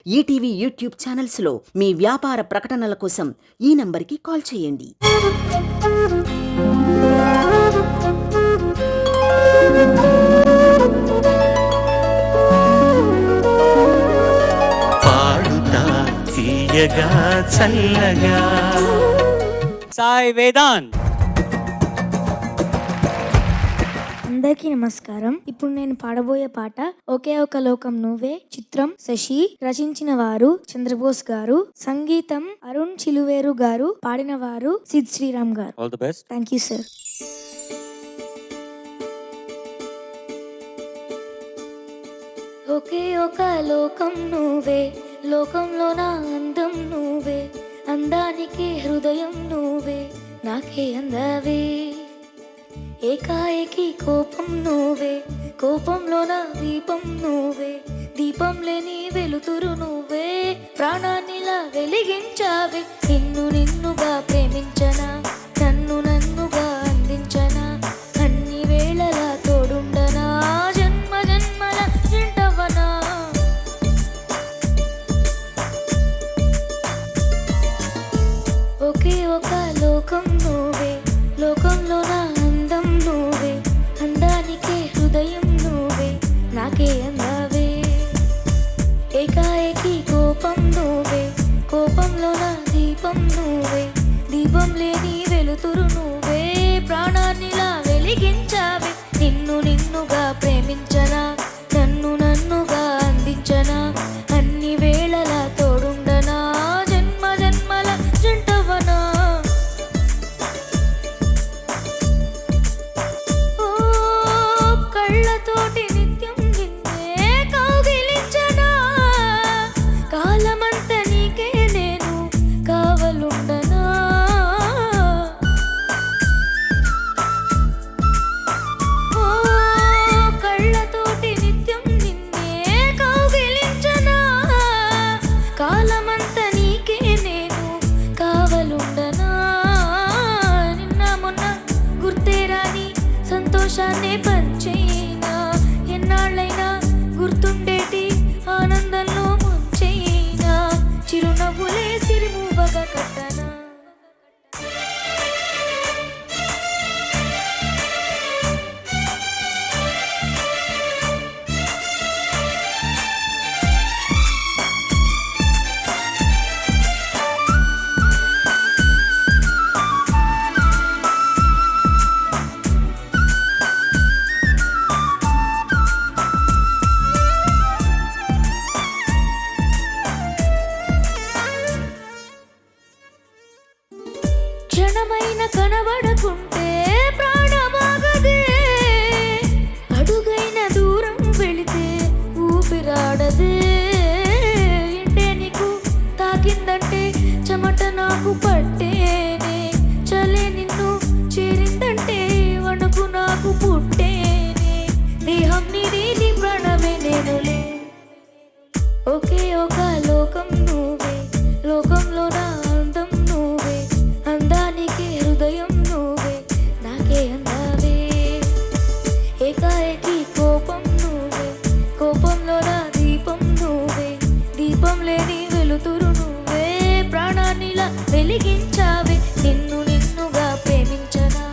ETV YouTube ఛానల్స్లో మీ వ్యాపార ప్రకటనల కోసం ఈ నంబర్కి కాల్ చేయండి. పాడుతా తీయగా చల్లగా సాయి వేదాంత్. అందరికీ నమస్కారం. ఇప్పుడు నేను పాడబోయే పాట ఒకే ఒక లోకం నువ్వే. చిత్రం శశి, రచించిన వారు చంద్రబోస్ గారు, సంగీతం అరుణ్ చిలువేరు గారు, పాడిన వారు Sid Sriram garu. All the best. Thank you sir. ఒకే ఒక లోకం నువ్వే, లోకంలో నా అందం నువ్వే, అందానికి హృదయం నువ్వే, నాకే అందవే. ఏకాఏకి కోపం నువ్వే, కోపంలో నా దీపం నువ్వే, దీపం లేని వెలుతురు నువ్వే, ప్రాణాన్నిలా వెలిగించావే. నిన్నుగా ప్రేమించనా, నన్నుగా అందించనా, అన్ని వేళలా తోడుండనా, జన్మ జన్మల జంటవనా. ఒకే ఒక లోకం నువ్వే, లోకంలో నా అందం నువ్వే, అందానికే హృదయం నువ్వే, నాకే అందవే. ఏకాఏకి కోపం నువ్వే, కోపంలో నా దీపం నువ్వే, దీపం లేని వెలుతురు నువ్వే, ప్రాణాన్నిలా వెలిగించావే. నిన్నుగా ప్రేమించనా, నన్నుగా అందించనా, అన్ని వేళలా తోడుండనా, జన్మ జన్మల జంటవనా. కళ్ళతోటి నిత్యం నిన్నే కౌగిలించనా, కాలమంత నీకే నేను కావలుండనా. కళ్ళతోటి నిత్యం నిన్నే కౌగిలించనా, కాలమంత నీకే నేను కావలుండనా. నిన్న మొన్న గుర్తేరాని సంతోషాన్ని పంచైనా, ఎన్నాళ్ళైనా గుర్తుండేటి ఆనందంలో ముంచైనా, చిరునవ్వులే సిరిమూవగా కట్టనా. క్షణమైన కనబడకుంటే ప్రాణమాగదే, అడుగైన దూరం వెళితే ఊపిరాడదే. ఎండే నీకు తాకిందంటే చెమట నాకు పట్టేనే, చలే నిన్ను చేరిందంటే వణుకు నాకు పుట్టేనే, దేహం నీది నీ ప్రాణమే నేనులే. ఒకే ఒక లోకం నువ్వే, లోకంలో నా అందం నువ్వే, అందానికి హృదయం నువ్వే, నాకే అందవే. ఏకాఏకి కోపం నువ్వే, కోపంలో నా దీపం నువ్వే, దీపం లేని వెలుతురు నువ్వే, ప్రాణాన్నిలా వెలిగించావే. నిన్నుగా ప్రేమించనా,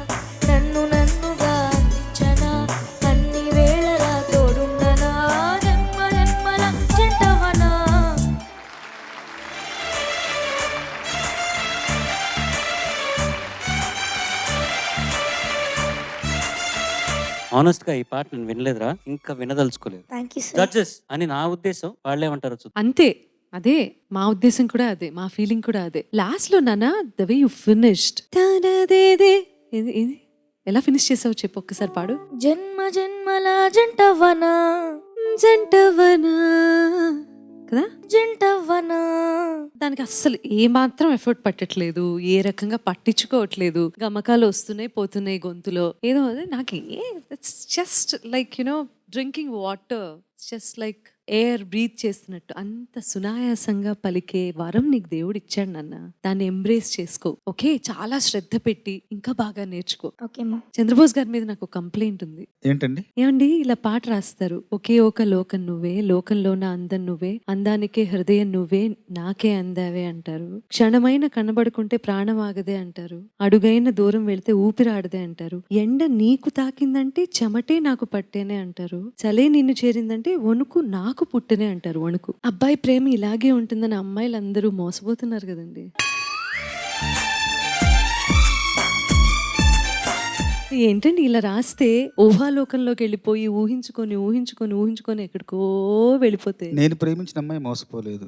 నన్నుగా అందించనా, అన్ని వేళలా తోడుండనా, జన్మ జన్మల జంటవనా. ఆనెస్ట్ గా ఈ పాట నేను వినలేదురా, ఇంకా వినదలుచుకోలేదు. Thank you sir. జడ్జెస్ అని నా ఉద్దేశం, వాళ్ళేమంటారో చూద్దాం. అంతే, అదే మా ఉద్దేశం కూడా అదే, మా ఫీలింగ్ కూడా అదే. లాస్ట్ లో నాన్న ద వే యు ఫినిష్డ్, ఎలా ఫినిష్ చేసావు చెప్పు ఒక్కసారి పాడు. జన్మ జన్మల జంటవనా, జంటవనా కదా, జంటవనా. దానికి అస్సలు ఏ మాత్రం ఎఫర్ట్ పట్టట్లేదు, ఏ రకంగా పట్టించుకోవట్లేదు, గమకాలు వస్తున్నాయి పోతున్నాయి గొంతులో, ఏదో అదే నాకు just like drinking water, just like air breathe చేస్తున్నట్టు అంత సునాయాసంగా పలికే వరం నీకు దేవుడు ఇచ్చాడు నాన్న. దాన్ని ఎంబ్రేస్ చేసుకో. ఓకే, చాలా శ్రద్ధ పెట్టి ఇంకా బాగా నేర్చుకో. ఓకే మా. చంద్రబోస్ గారి మీద నాకు కంప్లైంట్ ఉంది. ఏంటండి? ఏమండి ఇలా పాట రాస్తారు, ఒకే ఒక లోకం నువ్వే, లోకంలోన అందం నువ్వే, అందానికే హృదయం నువ్వే, నాకే అందావే అంటారు. క్షణమైన కనబడుకుంటే ప్రాణం ఆగదే అంటారు. అడుగైన దూరం వెళితే ఊపిరాడదే అంటారు. ఎండ నీకు తాకిందంటే చెమటే నాకు పట్టేనే అంటారు. చలే నిన్ను చేరిందంటే వణుకు నాకు పుట్టనే అంటారు. వణుకు. అబ్బాయి ప్రేమ ఇలాగే ఉంటుందని అమ్మాయిలు అందరూ మోసపోతున్నారు కదండి. ఏంటండి ఇలా రాస్తే ఊహాలోకంలోకి వెళ్ళిపోయి ఊహించుకొని ఎక్కడికో వెళ్ళిపోతే. నేను ప్రేమించిన అమ్మాయి మోసపోలేదు.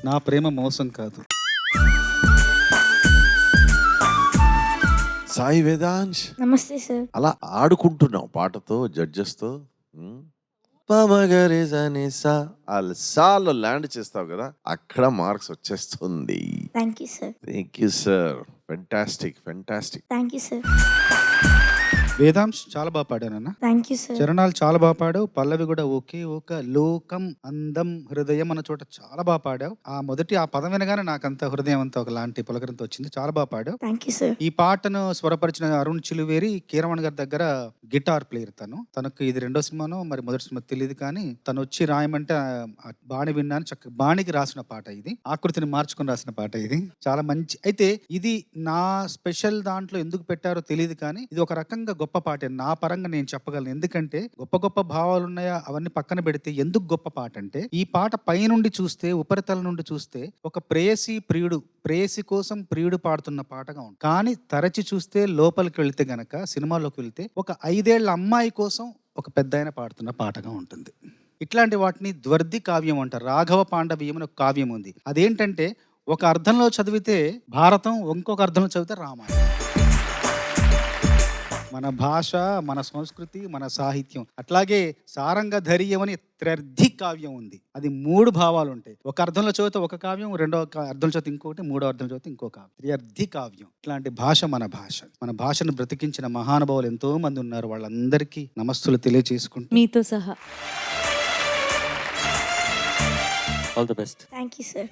నా ప్రేమ మోసం కాదు. సాయి వేదాంశ్, నమస్తే సార్. అలా ఆడుకుంటున్నావు పాటతో, జడ్జెస్తో. పమగరిజనిసా వాళ్ళు సార్లు ల్యాండ్ చేస్తావు కదా, అక్కడ మార్క్స్ వచ్చేస్తుంది. Thank you sir. Thank you sir. Fantastic. Thank you sir. Vedansh చాలా బాగా పాడానన్న. Thank you sir. చరణాలు చాలా బాగా పాడావు. పల్లవి కూడా ఒకే ఒక లోకం అందం హృదయం అన్న చోట చాలా బాగా పాడావు. ఆ పదం వినగానే నాకంత హృదయం అంతా ఒకలాంటి పులకరంతో వచ్చింది. చాలా బాగా పాడావు. Thank you sir. ఈ పాటను స్వరపరిచిన అరుణ్ చిలువేరి కీరవాణి గారి దగ్గర గిటార్ ప్లేయర్. తనకు ఇది 2వ సినిమానో మరి మొదటి సినిమా తెలియదు, కానీ తను వచ్చి రాయమంటే బాణి విన్నాను. చక్కగా బాణికి రాసిన పాట ఇది. ఆకృతిని మార్చుకొని రాసిన పాట ఇది. చాలా మంచి. అయితే ఇది నా స్పెషల్ దాంట్లో ఎందుకు పెట్టారో తెలియదు, కానీ ఇది ఒక రకంగా గొప్ప పాట నా పరంగా నేను చెప్పగలను. ఎందుకంటే గొప్ప భావాలు ఉన్నాయా అవన్నీ పక్కన పెడితే ఎందుకు గొప్ప పాట అంటే, ఈ పాట పైనుండి చూస్తే, ఉపరితలం నుండి చూస్తే ఒక ప్రేయసి కోసం ప్రియుడు పాడుతున్న పాటగా ఉంటుంది. కానీ తరచి చూస్తే లోపలికి వెళ్తే గనక, సినిమాలోకి వెళ్తే ఒక 5 ఏళ్ల అమ్మాయి కోసం ఒక పెద్దాయన పాడుతున్న పాటగా ఉంటుంది. ఇట్లాంటి వాటిని ద్వర్ది కావ్యం అంటారు. రాఘవ పాండవీయం అని ఒక కావ్యం ఉంది. అదేంటంటే ఒక అర్థంలో చదివితే భారతం, ఇంకొక అర్థంలో చదివితే రామాయణం. మన భాష, మన సంస్కృతి, మన సాహిత్యం. అట్లాగే సారంగ ధైర్యం అని త్రర్థి కావ్యం ఉంది. అది 3 భావాలు ఉంటాయి. ఒక అర్థంలో చదివితే ఒక కావ్యం, రెండో అర్థంలో చదివితే ఇంకొకటి, మూడో అర్థంలో చదివితే ఇంకో కావ్యం. త్రర్థి కావ్యం. ఇట్లాంటి భాష మన భాష. మన భాషను బ్రతికించిన మహానుభావులు ఎంతో మంది ఉన్నారు. వాళ్ళందరికీ నమస్తులు తెలియజేసుకుంటూ మీతో సహా all the best. Thank you sir.